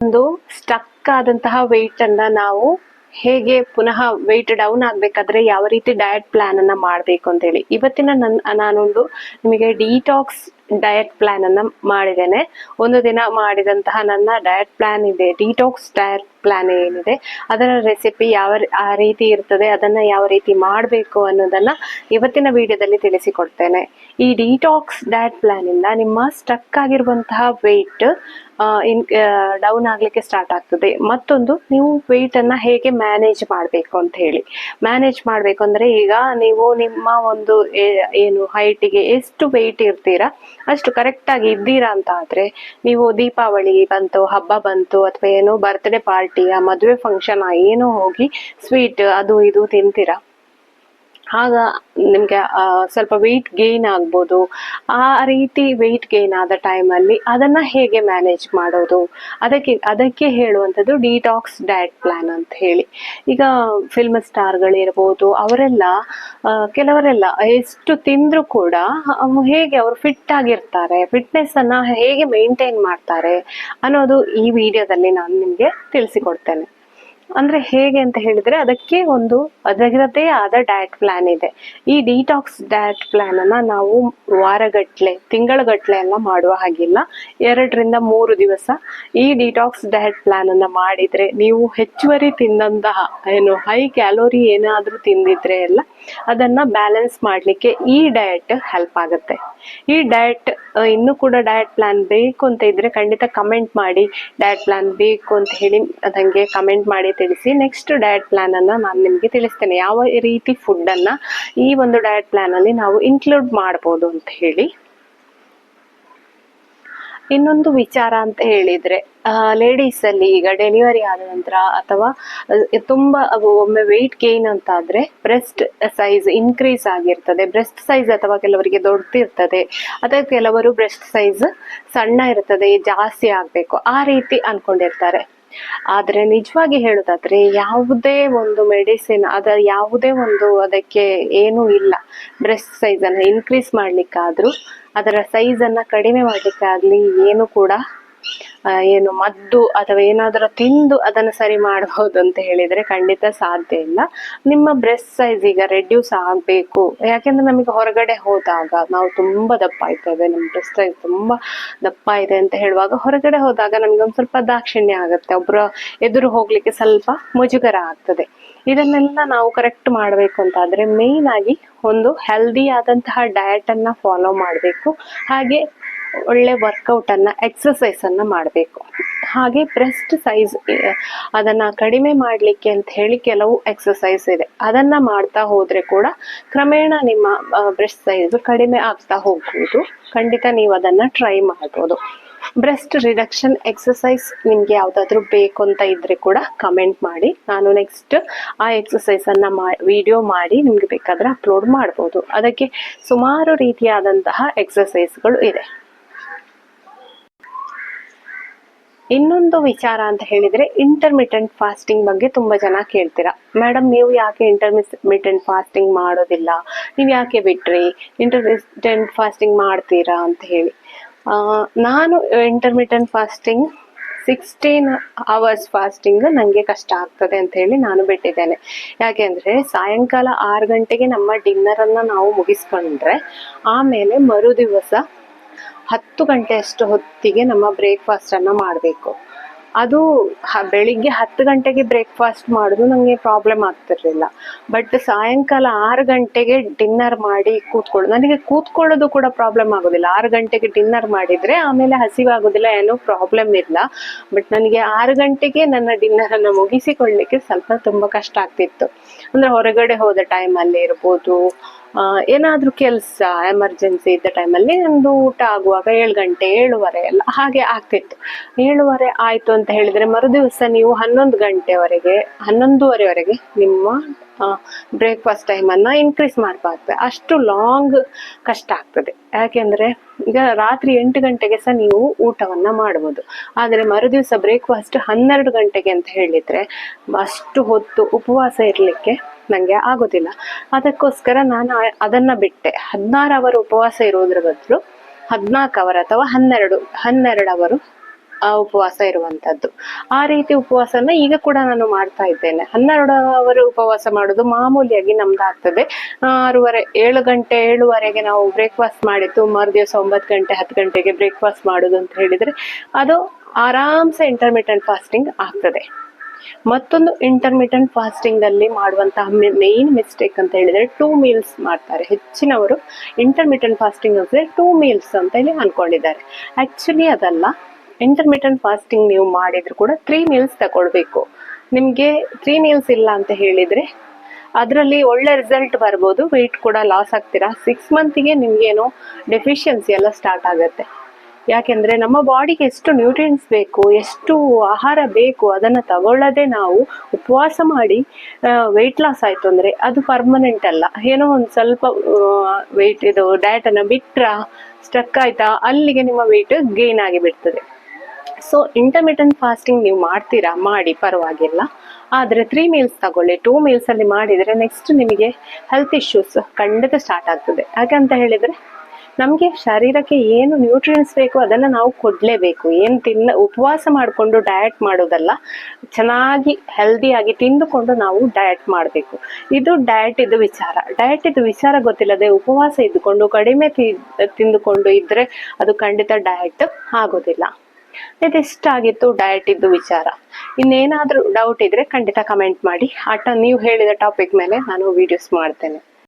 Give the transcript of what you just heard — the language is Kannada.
ಒಂದು ಸ್ಟಕ್ ಆದಂತಹ ವೆಯ್ಟ್ ಅನ್ನ ನಾವು ಹೇಗೆ ಪುನಃ ವೆಯ್ಟ್ ಡೌನ್ ಆಗ್ಬೇಕಾದ್ರೆ ಯಾವ ರೀತಿ ಡಯಟ್ ಪ್ಲಾನ್ ಅನ್ನ ಮಾಡ್ಬೇಕು ಅಂತ ಹೇಳಿ ಇವತ್ತಿನ ನಾನೊಂದು ನಿಮಗೆ ಡಿಟಾಕ್ಸ್ ಡಯಟ್ ಪ್ಲಾನ್ ಅನ್ನ ಮಾಡಿದ್ದೇನೆ. ಒಂದು ದಿನ ಮಾಡಿದಂತಹ ನನ್ನ ಡಯಟ್ ಪ್ಲಾನ್ ಇದೆ, ಡಿಟಾಕ್ಸ್ ಡಯಟ್ ಪ್ಲಾನ್ ಏನಿದೆ ಅದರ ರೆಸಿಪಿ ಆ ರೀತಿ ಇರ್ತದೆ, ಅದನ್ನ ಯಾವ ರೀತಿ ಮಾಡಬೇಕು ಅನ್ನೋದನ್ನ ಇವತ್ತಿನ ವಿಡಿಯೋದಲ್ಲಿ ತಿಳಿಸಿಕೊಡ್ತೇನೆ. ಈ ಡಿಟಾಕ್ಸ್ ಡಯಟ್ ಪ್ಲಾನ್ ಇಂದ ನಿಮ್ಮ ಸ್ಟಕ್ ಆಗಿರುವಂತಹ ವೆಯ್ಟ್ ಡೌನ್ ಆಗ್ಲಿಕ್ಕೆ ಸ್ಟಾರ್ಟ್ ಆಗ್ತದೆ. ಮತ್ತೊಂದು, ನೀವು ವೆಯ್ಟ್ ಅನ್ನ ಹೇಗೆ ಮ್ಯಾನೇಜ್ ಮಾಡಬೇಕು ಅಂತ ಹೇಳಿ. ಮ್ಯಾನೇಜ್ ಮಾಡ್ಬೇಕು ಅಂದ್ರೆ, ಈಗ ನೀವು ನಿಮ್ಮ ಒಂದು ಏನು ಹೈಟಿಗೆ ಎಷ್ಟು ವೆಯ್ಟ್ ಇರ್ತೀರಾ ಅಷ್ಟು ಕರೆಕ್ಟ್ ಆಗಿ ಇದ್ದೀರಾ ಅಂತ ಆದ್ರೆ, ನೀವು ದೀಪಾವಳಿ ಬಂತು, ಹಬ್ಬ ಬಂತು, ಅಥವಾ ಏನೋ ಬರ್ತ್ಡೇ ಪಾರ್ಟಿಯ ಮದುವೆ ಫಂಕ್ಷನ್ ಏನೋ ಹೋಗಿ ಸ್ವೀಟ್ ಅದು ಇದು ತಿಂತೀರಾ, ಆಗ ನಿಮ್ಗೆ ಸ್ವಲ್ಪ ವೆಯ್ಟ್ ಗೇನ್ ಆಗ್ಬೋದು. ಆ ರೀತಿ ವೆಯ್ಟ್ ಗೇನ್ ಆದ ಟೈಮಲ್ಲಿ ಅದನ್ನ ಹೇಗೆ ಮ್ಯಾನೇಜ್ ಮಾಡೋದು, ಅದಕ್ಕೆ ಹೇಳುವಂಥದ್ದು ಡಿಟಾಕ್ಸ್ ಡಯಟ್ ಪ್ಲಾನ್ ಅಂತ ಹೇಳಿ. ಈಗ ಫಿಲ್ಮ್ ಸ್ಟಾರ್ಗಳಿರ್ಬೋದು, ಅವರೆಲ್ಲ ಕೆಲವರೆಲ್ಲ ಎಷ್ಟು ತಿಂದ್ರು ಕೂಡ ಹೇಗೆ ಅವರು ಫಿಟ್ ಆಗಿರ್ತಾರೆ, ಫಿಟ್ನೆಸ್ ಅನ್ನ ಹೇಗೆ ಮೇಂಟೈನ್ ಮಾಡ್ತಾರೆ ಅನ್ನೋದು ಈ ವಿಡಿಯೋದಲ್ಲಿ ನಾನು ನಿಮ್ಗೆ ತಿಳಿಸಿಕೊಡ್ತೇನೆ. ಅಂದ್ರೆ ಹೇಗೆ ಅಂತ ಹೇಳಿದ್ರೆ, ಅದರದೇ ಆದ ಡಯಟ್ ಪ್ಲಾನ್ ಇದೆ. ಈ ಡಿಟಾಕ್ಸ್ ಡಯಟ್ ಪ್ಲಾನ್ ಅನ್ನ ನಾವು ವಾರಗಟ್ಲೆ, ತಿಂಗಳಗಟ್ಲೆ ಎಲ್ಲ ಮಾಡುವ ಹಾಗಿಲ್ಲ. 2 ರಿಂದ 3 ದಿವಸ ಈ ಡಿಟಾಕ್ಸ್ ಡಯಟ್ ಪ್ಲಾನ್ ಅನ್ನ ಮಾಡಿದ್ರೆ, ನೀವು ಹೆಚ್ಚುವರಿ ತಿಂದಂತಹ ಏನು ಹೈ ಕ್ಯಾಲೋರಿ ಏನಾದ್ರೂ ತಿಂದಿದ್ರೆ ಎಲ್ಲ ಅದನ್ನ ಬ್ಯಾಲೆನ್ಸ್ ಮಾಡ್ಲಿಕ್ಕೆ ಈ ಡಯಟ್ ಹೆಲ್ಪ್ ಆಗುತ್ತೆ. ಈ ಡಯಟ್ ಇನ್ನೂ ಕೂಡ ಡಯಟ್ ಪ್ಲಾನ್ ಬೇಕು ಅಂತ ಇದ್ರೆ ಖಂಡಿತ ಕಮೆಂಟ್ ಮಾಡಿ, ಡಯಟ್ ಪ್ಲಾನ್ ಬೇಕು ಅಂತ ಹೇಳಿ ಅದಂಗೆ ಕಮೆಂಟ್ ಮಾಡಿ ತಿಳಿಸಿ. ನೆಕ್ಸ್ಟ್ ಡಯಟ್ ಪ್ಲಾನ್ ಅನ್ನ ನಾನು ನಿಮ್ಗೆ ತಿಳಿಸ್ತೇನೆ, ಯಾವ ರೀತಿ ಫುಡ್ ಅನ್ನ ಈ ಒಂದು ಡಯಟ್ ಪ್ಲಾನ್ ಅಲ್ಲಿ ನಾವು ಇನ್ಕ್ಲೂಡ್ ಮಾಡ್ಬೋದು ಅಂತ ಹೇಳಿ. ಇನ್ನೊಂದು ವಿಚಾರ ಅಂತ ಹೇಳಿದ್ರೆ, ಲೇಡೀಸ್ ಅಲ್ಲಿ ಈಗ ಡೆಲಿವರಿ ಆದ ನಂತರ ಅಥವಾ ತುಂಬಾ ಒಮ್ಮೆ ವೆಯ್ಟ್ ಗೇನ್ ಅಂತ ಆದ್ರೆ ಬ್ರೆಸ್ಟ್ ಸೈಜ್ ಇನ್ಕ್ರೀಸ್ ಆಗಿರ್ತದೆ. ಬ್ರೆಸ್ಟ್ ಸೈಜ್ ಅಥವಾ ಕೆಲವರಿಗೆ ದೊಡ್ಡದಿರ್ತದೆ, ಅಥವಾ ಕೆಲವರು ಬ್ರೆಸ್ಟ್ ಸೈಜ್ ಸಣ್ಣ ಇರ್ತದೆ, ಜಾಸ್ತಿ ಆಗ್ಬೇಕು ಆ ರೀತಿ ಅನ್ಕೊಂಡಿರ್ತಾರೆ. ಆದ್ರೆ ನಿಜವಾಗಿ ಹೇಳುದಾದ್ರೆ, ಯಾವುದೇ ಒಂದು ಮೆಡಿಸಿನ್ ಯಾವುದೇ ಒಂದು ಅದಕ್ಕೆ ಏನೂ ಇಲ್ಲ. ಬ್ರೆಸ್ಟ್ ಸೈಜ್ ಅನ್ನ ಇನ್ಕ್ರೀಸ್ ಮಾಡ್ಲಿಕ್ಕಾದ್ರೂ, ಅದರ ಸೈಜ್ ಅನ್ನ ಕಡಿಮೆ ಮಾಡ್ಲಿಕ್ಕಾಗ್ಲಿ ಏನು ಕೂಡ ಏನು ಮದ್ದು ಅಥವಾ ಏನಾದರೂ ತಿಂದು ಅದನ್ನು ಸರಿ ಮಾಡಬಹುದು ಅಂತ ಹೇಳಿದ್ರೆ ಖಂಡಿತ ಸಾಧ್ಯ ಇಲ್ಲ. ನಿಮ್ಮ ಬ್ರೆಸ್ಟ್ ಸೈಜ್ ಈಗ ರೆಡ್ಯೂಸ್ ಆಗ್ಬೇಕು, ಯಾಕೆಂದ್ರೆ ನಮಗೆ ಹೊರಗಡೆ ಹೋದಾಗ ನಾವು ತುಂಬಾ ದಪ್ಪ ಇರ್ತೇವೆ, ನಮ್ಮ ಬ್ರೆಸ್ಟ್ ಸೈಜ್ ತುಂಬಾ ದಪ್ಪ ಇದೆ ಅಂತ ಹೇಳುವಾಗ ಹೊರಗಡೆ ಹೋದಾಗ ನಮ್ಗೆ ಒಂದ್ ಸ್ವಲ್ಪ ದಾಕ್ಷಿಣ್ಯ ಆಗುತ್ತೆ, ಒಬ್ರು ಎದುರು ಹೋಗ್ಲಿಕ್ಕೆ ಸ್ವಲ್ಪ ಮುಜುಗರ ಆಗ್ತದೆ. ಇದನ್ನೆಲ್ಲ ನಾವು ಕರೆಕ್ಟ್ ಮಾಡ್ಬೇಕು ಅಂತ ಆದ್ರೆ ಮೇನ್ ಆಗಿ ಒಂದು ಹೆಲ್ದಿ ಆದಂತಹ ಡಯಟ್ ಅನ್ನ ಫಾಲೋ ಮಾಡ್ಬೇಕು, ಹಾಗೆ ಒಳ್ಳೆ ವರ್ಕೌಟ್ ಅನ್ನ, ಎಕ್ಸರ್ಸೈಸ್ ಅನ್ನ ಮಾಡಬೇಕು. ಹಾಗೆ ಬ್ರೆಸ್ಟ್ ಸೈಜ್ ಅದನ್ನ ಕಡಿಮೆ ಮಾಡ್ಲಿಕ್ಕೆ ಅಂತ ಹೇಳಿ ಕೆಲವು ಎಕ್ಸರ್ಸೈಸ್ ಇದೆ, ಅದನ್ನ ಮಾಡ್ತಾ ಹೋದ್ರೆ ಕೂಡ ಕ್ರಮೇಣ ನಿಮ್ಮ ಬ್ರೆಸ್ಟ್ ಸೈಜ್ ಕಡಿಮೆ ಆಗ್ತಾ ಹೋಗ್ಬೋದು. ಖಂಡಿತ ನೀವು ಅದನ್ನ ಟ್ರೈ ಮಾಡ್ಬೋದು. ಬ್ರೆಸ್ಟ್ ರಿಡಕ್ಷನ್ ಎಕ್ಸರ್ಸೈಸ್ ನಿಮ್ಗೆ ಯಾವ್ದಾದ್ರು ಬೇಕು ಅಂತ ಇದ್ರೆ ಕೂಡ ಕಮೆಂಟ್ ಮಾಡಿ, ನಾನು ನೆಕ್ಸ್ಟ್ ಆ ಎಕ್ಸರ್ಸೈಸ್ ಅನ್ನ ವಿಡಿಯೋ ಮಾಡಿ ನಿಮ್ಗೆ ಬೇಕಾದ್ರೆ ಅಪ್ಲೋಡ್ ಮಾಡ್ಬೋದು. ಅದಕ್ಕೆ ಸುಮಾರು ರೀತಿಯಾದಂತಹ ಎಕ್ಸರ್ಸೈಸ್ಗಳು ಇದೆ. ಇನ್ನೊಂದು ವಿಚಾರ ಅಂತ ಹೇಳಿದ್ರೆ, ಇಂಟರ್ಮಿಟೆಂಟ್ ಫಾಸ್ಟಿಂಗ್ ಬಗ್ಗೆ ತುಂಬಾ ಜನ ಕೇಳ್ತೀರಾ. ಮೇಡಮ್, ನೀವು ಯಾಕೆ ಇಂಟರ್ಮಿಟೆಂಟ್ ಫಾಸ್ಟಿಂಗ್ ಮಾಡೋದಿಲ್ಲ, ನೀವು ಯಾಕೆ ಬಿಟ್ರಿ, ಇಂಟರ್ಮಿಟೆಂಟ್ ಫಾಸ್ಟಿಂಗ್ ಮಾಡ್ತೀರಾ ಅಂತ ಹೇಳಿ. ನಾನು ಇಂಟರ್ಮಿಟೆಂಟ್ ಫಾಸ್ಟಿಂಗ್ 16 hours ಫಾಸ್ಟಿಂಗ್ ನಂಗೆ ಕಷ್ಟ ಆಗ್ತದೆ ಅಂತ ಹೇಳಿ ನಾನು ಬಿಟ್ಟಿದ್ದೇನೆ. ಯಾಕೆಂದ್ರೆ ಸಾಯಂಕಾಲ 6 ಗಂಟೆಗೆ ನಮ್ಮ ಡಿನ್ನರ್ ಅನ್ನ ನಾವು ಮುಗಿಸ್ಕೊಂಡ್ರೆ ಆಮೇಲೆ ಮರು ದಿವಸ 10 ಗಂಟೆ ಅಷ್ಟು ಹೊತ್ತಿಗೆ ನಮ್ಮ ಬ್ರೇಕ್ಫಾಸ್ಟ್ ಅನ್ನ ಮಾಡಬೇಕು. ಅದು ಬೆಳಿಗ್ಗೆ 10 ಗಂಟೆಗೆ ಬ್ರೇಕ್ಫಾಸ್ಟ್ ಮಾಡೋದು ನಂಗೆ ಪ್ರಾಬ್ಲಮ್ ಆಗ್ತಿರ್ಲಿಲ್ಲ. ಬಟ್ ಸಾಯಂಕಾಲ 6 ಗಂಟೆಗೆ ಡಿನ್ನರ್ ಮಾಡಿ ನನಗೆ ಕೂತ್ಕೊಳ್ಳೋದು ಕೂಡ ಪ್ರಾಬ್ಲಮ್ ಆಗೋದಿಲ್ಲ. 6 ಗಂಟೆಗೆ ಡಿನ್ನರ್ ಮಾಡಿದ್ರೆ ಆಮೇಲೆ ಹಸಿವಾಗೋದಿಲ್ಲ, ಏನೋ ಪ್ರಾಬ್ಲಮ್ ಇಲ್ಲ. ಬಟ್ ನನಗೆ 6 ಗಂಟೆಗೆ ನನ್ನ ಡಿನ್ನರ್ ಅನ್ನ ಮುಗಿಸಿಕೊಳ್ಳಿಕ್ಕೆ ಸ್ವಲ್ಪ ತುಂಬಾ ಕಷ್ಟ ಆಗ್ತಿತ್ತು. ಅಂದ್ರೆ ಹೊರಗಡೆ ಹೋದ ಟೈಮಲ್ಲಿ ಇರ್ಬೋದು, ಏನಾದ್ರೂ ಕೆಲಸ ಎಮರ್ಜೆನ್ಸಿ ಇದ್ದ ಟೈಮಲ್ಲಿ ನಮ್ದು ಊಟ ಆಗುವಾಗ 7 ಗಂಟೆ 7:15 ಎಲ್ಲ ಹಾಗೆ ಆಗ್ತಿತ್ತು. 7:15 ಆಯ್ತು ಅಂತ ಹೇಳಿದ್ರೆ ಮರುದಿವಸ ನೀವು 11:30ವರೆಗೆ ನಿಮ್ಮ ಬ್ರೇಕ್ಫಾಸ್ಟ್ ಟೈಮ್ ಅನ್ನ ಇನ್ಕ್ರೀಸ್ ಮಾಡಬಾರ್ದು. ಅಷ್ಟು ಲಾಂಗ್ ಕಷ್ಟ ಆಗ್ತದೆ. ಯಾಕೆಂದ್ರೆ ಈಗ ರಾತ್ರಿ 8 ಗಂಟೆಗೆ ಸಹ ನೀವು ಊಟವನ್ನ ಮಾಡಬಹುದು, ಆದ್ರೆ ಮರುದಿವಸ ಬ್ರೇಕ್ಫಾಸ್ಟ್ 12 ಗಂಟೆಗೆ ಅಂತ ಹೇಳಿದ್ರೆ ಅಷ್ಟು ಹೊತ್ತು ಉಪವಾಸ ಇರ್ಲಿಕ್ಕೆ ನಂಗೆ ಆಗೋದಿಲ್ಲ. ಅದಕ್ಕೋಸ್ಕರ ನಾನು ಅದನ್ನ ಬಿಟ್ಟೆ. 16 ಅವರ್ ಉಪವಾಸ ಇರೋದ್ರ ಬದಲು 14 ಅವರ್ ಅಥವಾ 12 ಅವರು ಉಪವಾಸ ಇರುವಂತದ್ದು. ಆ ರೀತಿ ಉಪವಾಸನ ಈಗ ಕೂಡ ನಾನು ಮಾಡ್ತಾ ಇದ್ದೇನೆ. 12 ಅವರು ಉಪವಾಸ ಮಾಡೋದು ಮಾಮೂಲಿಯಾಗಿ ನಮ್ದಾಗ್ತದೆ. 6:30 7 ಗಂಟೆ 7:30ಗೆ ನಾವು ಬ್ರೇಕ್ಫಾಸ್ಟ್ ಮಾಡಿತ್ತು, ಮರುದಿವಸ 9 ಗಂಟೆ 10 ಗಂಟೆಗೆ ಬ್ರೇಕ್ಫಾಸ್ಟ್ ಮಾಡೋದು ಅಂತ ಹೇಳಿದ್ರೆ ಅದು ಆರಾಮ್ಸೆ ಇಂಟರ್ಮಿಟೆಂಟ್ ಫಾಸ್ಟಿಂಗ್ ಆಗ್ತದೆ. ಮತ್ತೊಂದು ಇಂಟರ್ಮಿಟೆಂಟ್ ಫಾಸ್ಟಿಂಗ್ ಅಲ್ಲಿ ಮಾಡುವಂತಹ ಮೇನ್ ಮಿಸ್ಟೇಕ್ ಅಂತ ಹೇಳಿದ್ರೆ 2 ಮೀಲ್ಸ್ ಮಾಡ್ತಾರೆ. ಹೆಚ್ಚಿನವರು ಇಂಟರ್ಮಿಟೆಂಟ್ ಫಾಸ್ಟಿಂಗ್ ಅಂದ್ರೆ 2 ಮೀಲ್ಸ್ ಅಂತ ಹೇಳಿ ಅನ್ಕೊಂಡಿದ್ದಾರೆ. ಆಕ್ಚುಲಿ ಅದಲ್ಲ. ಇಂಟರ್ಮಿಟೆಂಟ್ ಫಾಸ್ಟಿಂಗ್ ನೀವು ಮಾಡಿದ್ರು ಕೂಡ 3 ಮೀಲ್ಸ್ ತಗೊಳ್ಬೇಕು. ನಿಮ್ಗೆ 3 ಮೀಲ್ಸ್ ಇಲ್ಲ ಅಂತ ಹೇಳಿದ್ರೆ ಅದರಲ್ಲಿ ಒಳ್ಳೆ ರಿಸಲ್ಟ್ ಬರ್ಬೋದು, ವೆಯ್ಟ್ ಕೂಡ ಲಾಸ್ ಆಗ್ತೀರಾ. 6 ಮಂತಿಗೆ ನಿಮ್ಗೇನೋ ಡೆಫಿಷಿಯನ್ಸಿ ಎಲ್ಲ ಸ್ಟಾರ್ಟ್ ಆಗುತ್ತೆ. ಯಾಕೆಂದ್ರೆ ನಮ್ಮ ಬಾಡಿಗೆ ಎಷ್ಟು ನ್ಯೂಟ್ರಿಯೆಂಟ್ಸ್ ಬೇಕು, ಎಷ್ಟು ಆಹಾರ ಬೇಕು ಅದನ್ನ ತಗೊಳ್ಳದೆ ನಾವು ಉಪವಾಸ ಮಾಡಿ ವೆಯ್ಟ್ ಲಾಸ್ ಆಯ್ತು ಅಂದ್ರೆ ಅದು ಪರ್ಮನೆಂಟ್ ಅಲ್ಲ. ಏನೋ ಒಂದ್ ಸ್ವಲ್ಪ ವೆಯ್ಟ್ ಇದು ಡಯಟ್ ಅನ್ನ ಬಿಟ್ರ ಸ್ಟಕ್ ಆಯ್ತಾ ಅಲ್ಲಿಗೆ ನಿಮ್ಮ ವೆಯ್ಟ್ ಗೇನ್ ಆಗಿ ಬಿಡ್ತದೆ. ಸೊ ಇಂಟರ್ಮಿಟೆಂಟ್ ಫಾಸ್ಟಿಂಗ್ ನೀವು ಮಾಡ್ತೀರಾ, ಮಾಡಿ ಪರವಾಗಿಲ್ಲ. ಆದ್ರೆ 3 ಮೀಲ್ಸ್ ತಗೊಳ್ಳಿ. 2 ಮೀಲ್ಸ್ ಅಲ್ಲಿ ಮಾಡಿದ್ರೆ ನೆಕ್ಸ್ಟ್ ನಿಮಗೆ ಹೆಲ್ತ್ ಇಶ್ಯೂಸ್ ಖಂಡಿತ ಸ್ಟಾರ್ಟ್ ಆಗ್ತದೆ. ಯಾಕಂತ ಹೇಳಿದ್ರೆ ನಮ್ಗೆ ಶರೀರಕ್ಕೆ ಏನು ನ್ಯೂಟ್ರಿಯೆಂಟ್ಸ್ ಬೇಕು ಅದನ್ನ ನಾವು ಕೊಡ್ಲೇಬೇಕು. ಉಪವಾಸ ಮಾಡಿಕೊಂಡು ಡಯಟ್ ಮಾಡೋದಲ್ಲ, ಚೆನ್ನಾಗಿ ಹೆಲ್ದಿಯಾಗಿ ತಿಂದುಕೊಂಡು ನಾವು ಡಯಟ್ ಮಾಡಬೇಕು. ಇದು ಡಯಟ್ ಇದು ವಿಚಾರ ಗೊತ್ತಿಲ್ಲದೆ ಉಪವಾಸ ಇದ್ದುಕೊಂಡು ಕಡಿಮೆ ತಿಂದುಕೊಂಡು ಇದ್ರೆ ಅದು ಖಂಡಿತ ಡಯಟ್ ಆಗೋದಿಲ್ಲ. ಇದಿಷ್ಟಾಗಿತ್ತು ಡಯಟ್ ಇದ್ದು ವಿಚಾರ. ಇನ್ನೇನಾದ್ರೂ ಡೌಟ್ ಇದ್ರೆ ಖಂಡಿತ ಕಮೆಂಟ್ ಮಾಡಿ. ನೀವು ಹೇಳಿದ ಟಾಪಿಕ್ ಮೇಲೆ ನಾನು ವಿಡಿಯೋಸ್ ಮಾಡ್ತೇನೆ.